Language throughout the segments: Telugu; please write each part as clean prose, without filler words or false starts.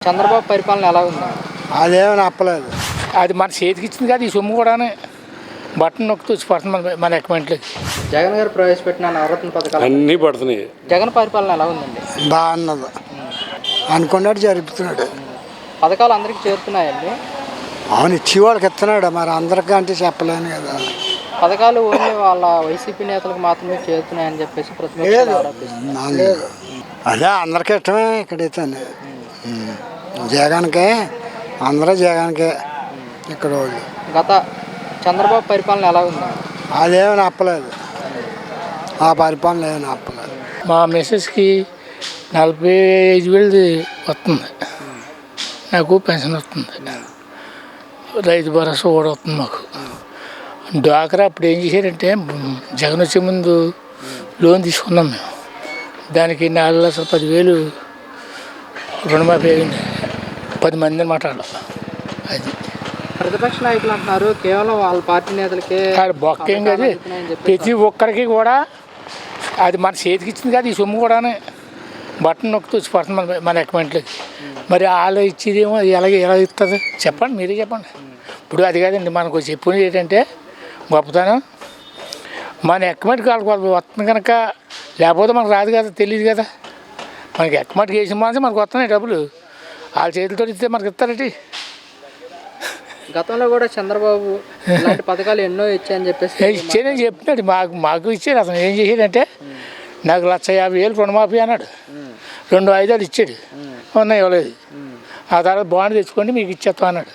చంద్రబాబు పరిపాలన ఎలా ఉంది? అదేమని అప్పలేదు. అది మన చేతికి ఇచ్చింది కాదు, ఈ సొమ్ము కూడా బట్టన్ నొక్కి వచ్చి పడుతుంది మన అకౌంట్లోకి. జగన్ గారు ప్రవేశపెట్టిన నవరత్న పథకాలు అన్నీ పడుతున్నాయి. జగన్ పరిపాలన ఎలా ఉందండి? బాగున్నది, అనుకున్నాడు జరుపుతున్నాడు. పథకాలు అందరికి చేరుతున్నాయండి? అవును, ఇచ్చేవాళ్ళకి ఇస్తున్నాడు, మరి అందరికీ అంటే చెప్పలేను కదా. పథకాలు ఓన్లీ వాళ్ళ వైసీపీ నేతలకు మాత్రమే చేరుతున్నాయని చెప్పేసి ప్రతిపక్షాలు ఆరోపిస్తున్నారు. అదే అందరికీ ఇష్టమే ఇక్కడైతే. జగన్కే అందరూ జగన్కే ఇక్కడ వాళ్ళు. గత చంద్రబాబు పరిపాలన ఎలా ఉంది? అదేమని అప్పలేదు, ఆ పరిపాలన ఏమని అప్పలేదు. మా మిస్సెస్కి 45,000 వస్తుంది, నాకు పెన్షన్ వస్తుంది, రైతు భరోసా కూడా వస్తుంది మాకు. డ్వాక్రా అప్పుడు ఏం చేశారంటే జగన్ వచ్చే ముందు లోన్ తీసుకున్నాం మేము, దానికి 4,10,000 రుణమాఫీ అయింది. 10 మందిని మాట్లాడాలి. అది ప్రతిపక్ష నాయకులు అంటున్నారు కేవలం వాళ్ళ పార్టీ నేతలకే బొక్కేం కాదు, ప్రతి ఒక్కరికి కూడా అది మన చేతికి ఇచ్చింది కాదు, ఈ సొమ్ము కూడా బట్టన్ నొక్కి వచ్చి పడుతుంది మన అకౌంట్లోకి. మరి వాళ్ళు ఇచ్చేదేమో ఎలా ఇస్తుంది చెప్పండి, మీరే చెప్పండి. ఇప్పుడు అది కాదండి, మనకు చెప్పుకునేది ఏంటంటే గొప్పతనం మన అకౌంట్కి వాళ్ళకి వస్తుంది కనుక, లేకపోతే మనకు రాదు కదా, తెలియదు కదా. మనకి అకౌంట్కి వేసిన మనసు మనకు వస్తున్నాయి డబ్బులు, వాళ్ళ చేతులతో ఇస్తే మనకి ఇస్తారటి. గతంలో కూడా చంద్రబాబు ఇలాంటి పథకాలు ఎన్నో ఇచ్చాయని చెప్పేసి ఇచ్చేదని చెప్తున్నాడు, మాకు ఇచ్చాడు. అతను ఏం చేసాడంటే నాకు 1,50,000 రుణమాఫీ అన్నాడు, 2 వాయిదాలు ఇచ్చాడు, ఉన్నాయి ఇవ్వలేదు. ఆ తర్వాత బాండ్ తెచ్చుకోండి మీకు ఇచ్చేస్తాం అన్నాడు.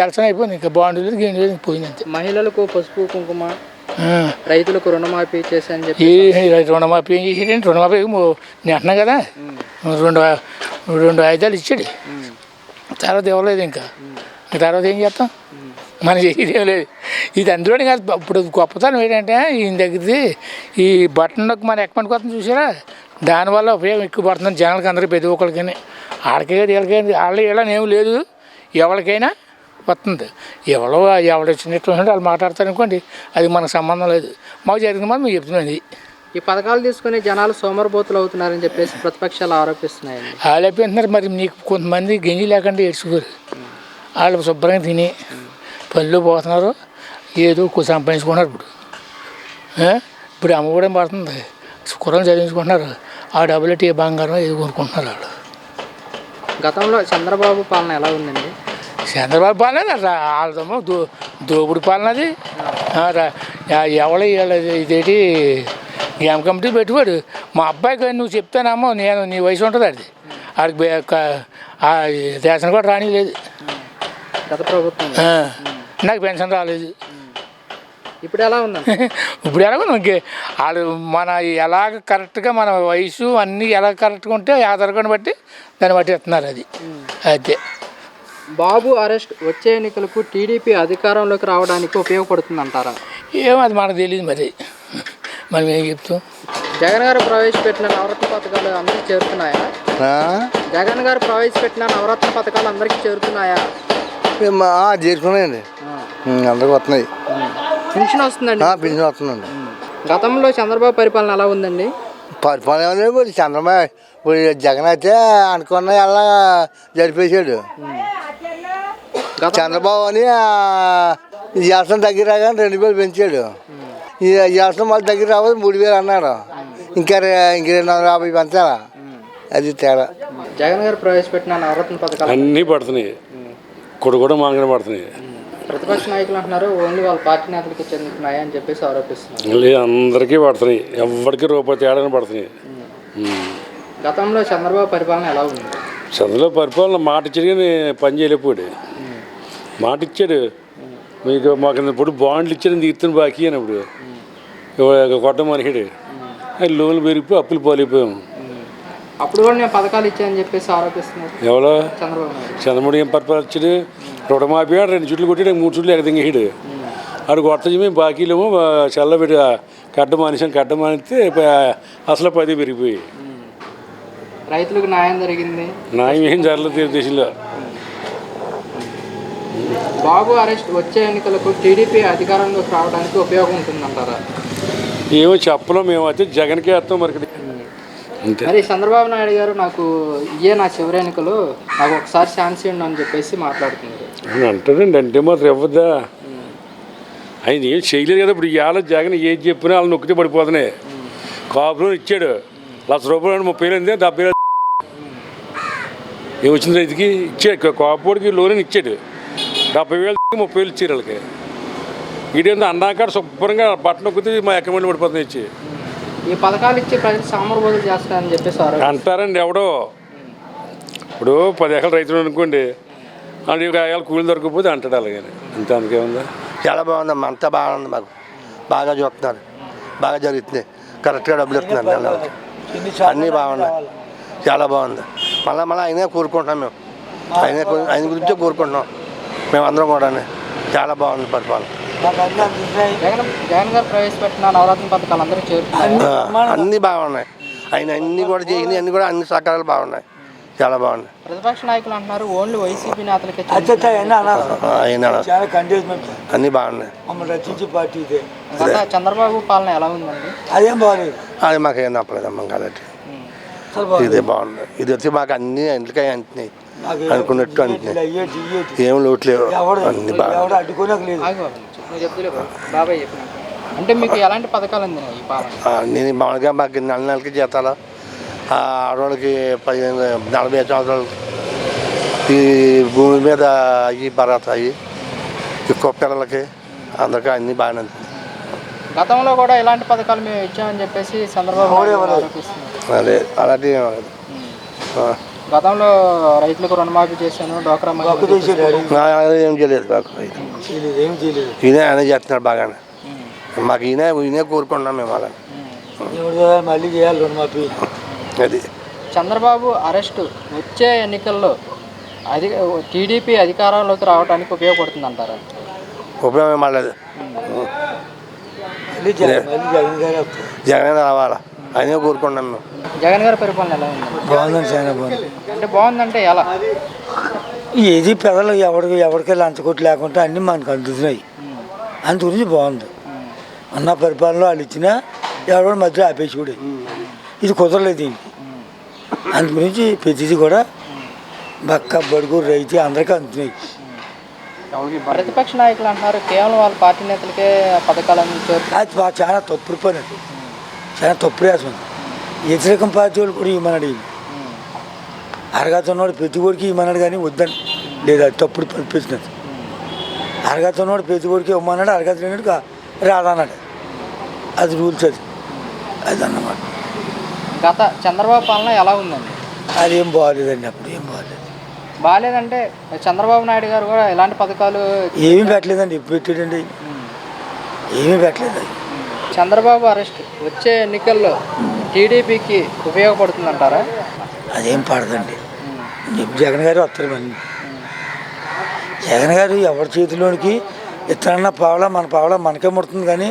ఎలక్షన్ అయిపోయింది, ఇంకా బాండ్ లేదు గేమ్ లేదు, పోయింది అంతే. మహిళలకు పసుపు కుంకుమ, రైతులకు రుణమాఫీ చేశాయని చెప్పి రుణమాఫీ ఏం చేసాడంటే, రుణమాఫీ నేను అంటున్నా కదా, 2 వాయిదాలు ఇచ్చాడు, తర్వాత ఇవ్వలేదు. ఇంకా తర్వాత ఏం చేస్తాం, మన చేసేది ఏం లేదు. ఇది అందులోనే కాదు, ఇప్పుడు గొప్పతనం ఏంటంటే ఈయన దగ్గరది ఈ బట్టన్లోకి మన అకౌంట్కి వస్తుంది చూసారా, దానివల్ల ఉపయోగం ఎక్కువ పడుతుంది జనాలకి, అందరికీ ప్రతి ఒక్కరికైనా. ఆడకే వీళ్ళకైనా వాళ్ళ ఏం లేదు, ఎవరికైనా వస్తుంది. ఎవరు వచ్చినట్టు వాళ్ళు మాట్లాడతారు అనుకోండి, అది మనకు సంబంధం లేదు. మాకు జరిగిన మాట మేము చెప్తున్నాను. ఈ పథకాలు తీసుకుని జనాలు సోమరబోతులు అవుతున్నారని చెప్పేసి ప్రతిపక్షాలు ఆరోపిస్తున్నాయండి. వాళ్ళు అయిపోతున్నారు. మరి నీకు కొంతమంది గంజి లేకుండా ఏడ్చుకోరు, వాళ్ళు శుభ్రంగా తిని పనిలో పోతున్నారు, ఏదో సంపాదించుకుంటున్నారు. ఇప్పుడు అమ్మ కూడా పడుతుంది, కుర్రలు చదివించుకుంటున్నారు, ఆ డబ్బులు ఏ బంగారం ఏదో కొనుక్కుంటున్నారు వాళ్ళు. గతంలో చంద్రబాబు పాలన ఎలా ఉందండి? చంద్రబాబు పాలన వాళ్ళదేమో దోపుడు పాలన. అది ఎవడ ఇదేంటి గేమ్ కమిటీ పెట్టుబడి. మా అబ్బాయికి నువ్వు చెప్తానమ్మో, నీ వయసు ఉంటుంది, అది ఆడికి రేషన్ కూడా రానిలేదు. గత ప్రభుత్వం నాకు పెన్షన్ రాలేదు. ఇప్పుడు ఎలా ఉందండి? ఇప్పుడు ఎలా ఉంది, వాళ్ళు మన ఎలాగ కరెక్ట్గా మన వయసు అన్నీ ఎలా కరెక్ట్గా ఉంటే ఆధార్ కార్డు బట్టి దాన్ని బట్టి ఇస్తున్నారు. అది అయితే బాబు అరెస్ట్ వచ్చే ఎన్నికలకు టీడీపీ అధికారంలోకి రావడానికి ఉపయోగపడుతుంది అంటారా? ఏమో అది మనకు తెలియదు, మరి మనం ఏం చెప్తాం. జగన్ గారు ప్రవేశపెట్టిన నవరత్న పథకాలు అందరికీ చేరుతున్నాయా? జగన్ గారు ప్రవేశపెట్టిన నవరత్న పథకాలు అందరికీ చేరుతున్నాయా? చేరుకున్నాయండి, అందరికి వస్తున్నాయి. పెన్షన్ వస్తుందండి? పెన్షన్ వస్తుందండి. గతంలో చంద్రబాబు పరిపాలన ఎలా ఉందండి? పరిపాలన చంద్రబాబు ఇప్పుడు జగన్ అయితే అనుకున్న అలా జరిపేశాడు. చంద్రబాబు అని ఈ వ్యవసాయం దగ్గర రాగానే 2,000 పెంచాడు. ఈ వ్యవసాయం మళ్ళీ దగ్గర రావాలి 3,000 అన్నాడు. ఇంకా 250 పెంచాలా, అది తేడా. జగన్ గారు ప్రవేశపెట్టిన నవరత్న పథకాలు అన్నీ పడుతున్నాయి, కూడా మాంగన పడుతున్నాయి. ప్రతిపక్ష నాయకులు అంటున్నారు ఓన్లీ వాళ్ళ పార్టీ నేతలకి చెందుతున్నాయి అని చెప్పేసి ఆరోపిస్తున్నారు. లేదు, అందరికీ పడుతున్నాయి, ఎవరికి రూపాయి తేడానే పడుతున్నాయి. గతంలో చంద్రబాబు పరిపాలన ఎలా ఉంది? చంద్రబాబు పరిపాలన మాట ఇచ్చాడు కానీ పని చేయలేకపోయాడు. మాట ఇచ్చాడు, మీకు మాకు ఇప్పుడు బాండ్లు ఇచ్చాడని తీర్తున్న బాకీ అని ఇప్పుడు కొట్ట మనిషిడు, లోన్లు పెరిగిపోయి అప్పులు పోలేకపోయాము. అప్పుడు కూడా నేను పథకాలు ఇచ్చాయని చెప్పేసి ఆరోపిస్తున్నారు. ఎవరో చంద్రబాబు చంద్రబాబు ఏం పరిపాలన ఇచ్చాడు, రుణమాఫీ 2 చుట్లు కొట్టాడు, 3 చుట్లు ఎగదింగాడు. ఆడు కొత్త మేము బాకీలేమో చల్లబెట్టి కట్ట మానిస్తే అసలు 10 పెరిగిపోయి. రైతులకు న్యాయం జరిగింది? న్యాయం ఏం జరగలేదు దేశంలో. బాబు అరెస్ట్ వచ్చే ఎన్నికలకు టీడీపీ అధికారంలోకి రావడానికి ఉపయోగం ఉంటుందంటారా? ఏమో చెప్పలేం, మేమైతే జగన్కే వేస్తాం. మరి అంతే. మరి చంద్రబాబు నాయుడు గారు నాకు ఇయే నా చివరి ఎన్నికలు, నాకు ఒకసారి ఛాన్స్ ఇవ్వండి అని చెప్పేసి మాట్లాడుతున్నారు. అని అంటారండి, అంటే మాత్రం ఇవ్వద్దా? ఆయన ఏం చేయలేదు కదా. ఇప్పుడు ఇవాళ జగన్ ఏది చెప్పినా వాళ్ళు నొక్కితే పడిపోతున్నాయి. కాపురం ఇచ్చాడు, ₹1,00,000 30,000 70,000 ఏమొచ్చింది రైతుకి ఇచ్చాడు. కాపుడికి లోన్ ఇచ్చాడు, 70,000 30,000 ఇచ్చారు వాళ్ళకి. ఇదేందో అన్నాకాడ శుభ్రంగా బట్టలు నొక్కితే మా అకౌంట్ పడిపోతుంది ఇచ్చి. ఈ పథకాలు ఇచ్చి ప్రజలు సామర్బోధులు చేస్తారని చెప్పేసి అంటారండి. ఎవడో ఇప్పుడు 10 ఎకరాల రైతులు అనుకోండి, అంటే 1 ఎకరాలు కూలి దొరకకపోతే అంటాడు అలాగని. అంతే, అందుకేముందా? చాలా బాగుందమ్మా, అంతా బాగుంది. మాకు బాగా చూస్తున్నారు, బాగా జరుగుతుంది, కరెక్ట్గా డబ్బులు ఇస్తున్నారు నెలకి. అన్నీ బాగున్నాయి, చాలా బాగుంది. మళ్ళీ ఆయనే కోరుకుంటున్నాం మేము, ఆయన గురించే కోరుకుంటున్నాం మేమందరం కూడా. చాలా బాగుంది పరిపాలన. జగన్ గారు ప్రవేశపెట్టిన నవరత్న పథకాలు అందరూ చేరుతున్నాయి, అన్నీ బాగున్నాయి. ఆయన అన్నీ కూడా చేసినాయి, అన్నీ కూడా అన్ని సహకారాలు బాగున్నాయి, చాలా బాగున్నాయి. ప్రతిపక్ష నాయకులు అంటున్నారు ఓన్లీ వైసీపీ నేతలకే. అన్నీ బాగున్నాయి. చంద్రబాబు పాలన ఎలా ఉందండి? అదేం బాగలేదు, అది మాకేం నప్పలేదమ్మా. కాబట్టి ఇదే బాగుంది. ఇది వచ్చి మాకు అన్నీ ఇంటికాయ అంటున్నాయి, అనుకున్నట్టు అంటున్నాయి, ఏం లోటు లేవు, అన్ని బాగా. బాబాయ్ చెప్పిన అంటే మీకు ఎలాంటి పథకాలు అందినాయి ఈ పాలన? నేను మామూలుగా మాకు నెలకి జీతాలు, ఆడవాళ్ళకి 40 సంవత్సరాలు ఈ భూమి మీద అవి భరత అవి ఎక్కువ పిల్లలకి అందరికీ అన్నీ బాగానే ఉంటుంది. గతంలో కూడా ఇలాంటి పథకాలు మేము ఇచ్చామని చెప్పేసి చంద్రబాబు ఆరోపిస్తున్నారు. అదే అలాంటివి గతంలో రైతులకు రుణమాఫీ చేశాను, డోక్రా ఏం చేయలేదు మాకు. ఈయన ఆయన చేస్తున్నాడు బాగానే, మాకు ఈయనే కోరుకుంటున్నాం మేము అలా. మళ్ళీ చేయాలి రుణమాఫీ. అది చంద్రబాబు అరెస్టు వచ్చే ఎన్నికల్లో టీడీపీ అధికారంలోకి రావడానికి ఉపయోగపడుతుంది అంటారా? ఉపయోగం పడలేదు, జగన్ రావాలా ఆయనే కోరుకున్నాం మేము. జగన్ గారి పరిపాలన ఎలా ఉంది? బాగుందండి, చాలా బాగుంది. అంటే బాగుందంటే ఎలా? ఏది పెదలు ఎవరికి లంచకొట్టు లేకుండా అన్నీ మనకు అందుతున్నాయి, అందు గురించి బాగుంది. అన్న పరిపాలనలో వాళ్ళు ఇచ్చినా ఎవరి మధ్యలో ఆపేసి కూడా ఇది కుదరలేదు దీనికి. అందు గురించి ప్రతిదీ కూడా బక్క బడుగు రైతు అందరికీ అందుతున్నాయి. ప్రతిపక్ష నాయకులు అంటున్నారు కేవలం వాళ్ళ పార్టీ నేతలకే పథకాలు అందించారు. అది చాలా తప్పుడు పని, అది చాలా తప్పు రాసం. వ్యతిరేకం పార్టీ వాళ్ళు కూడా ఇవ్వమన్నాడు, ఈయన అరగతున్నవాడు ప్రతి ఒడికి ఇవ్వమన్నాడు, కానీ వద్దని లేదు, అది తప్పుడు పంపించినది. అరగతున్నవాడు ప్రతి ఒడికి ఇవ్వమన్నాడు, అరగత లేనాడు రాదన్నాడు, అది రూల్స్. అది అన్నమాట. గత చంద్రబాబు పాలన ఎలా ఉందండి? అదేం బాగాలేదండి, అప్పుడు ఏం బాగాలేదు. బాగాలేదంటే చంద్రబాబు నాయుడు గారు కూడా ఎలాంటి పథకాలు ఏమీ పెట్టలేదండి. ఎప్పుడు పెట్టాడండి? ఏమీ పెట్టలేదు. చంద్రబాబు అరెస్ట్ వచ్చే ఎన్నికల్లో టీడీపీకి ఉపయోగపడుతుందంటారా? అదేం పడదండి. జగన్ గారు వస్తారు, మళ్ళీ జగన్ గారు ఎవరి చేతిలోనికి ఇతరన్నా పావలా మన పావలా మనకే ముడుతుంది, కానీ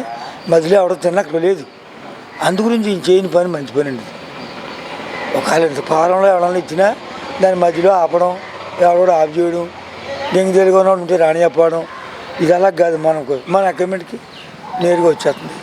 మధ్యలో ఎవడో తిన్నక్కడ లేదు. అందు గురించి ఈయన చేయని పని మంచి పని అండి. ఒకవేళ ఇంత పాలనలో ఎవడన్నా ఇచ్చినా దాని మధ్యలో ఆపడం, ఎవడో ఆఫ్ చేయడం, దెంగి తెలుగున్నాడు ఉంటే రాని చెప్పడం, ఇది అలా కాదు. మన అకౌంట్కి నేరుగా వచ్చేస్తుంది.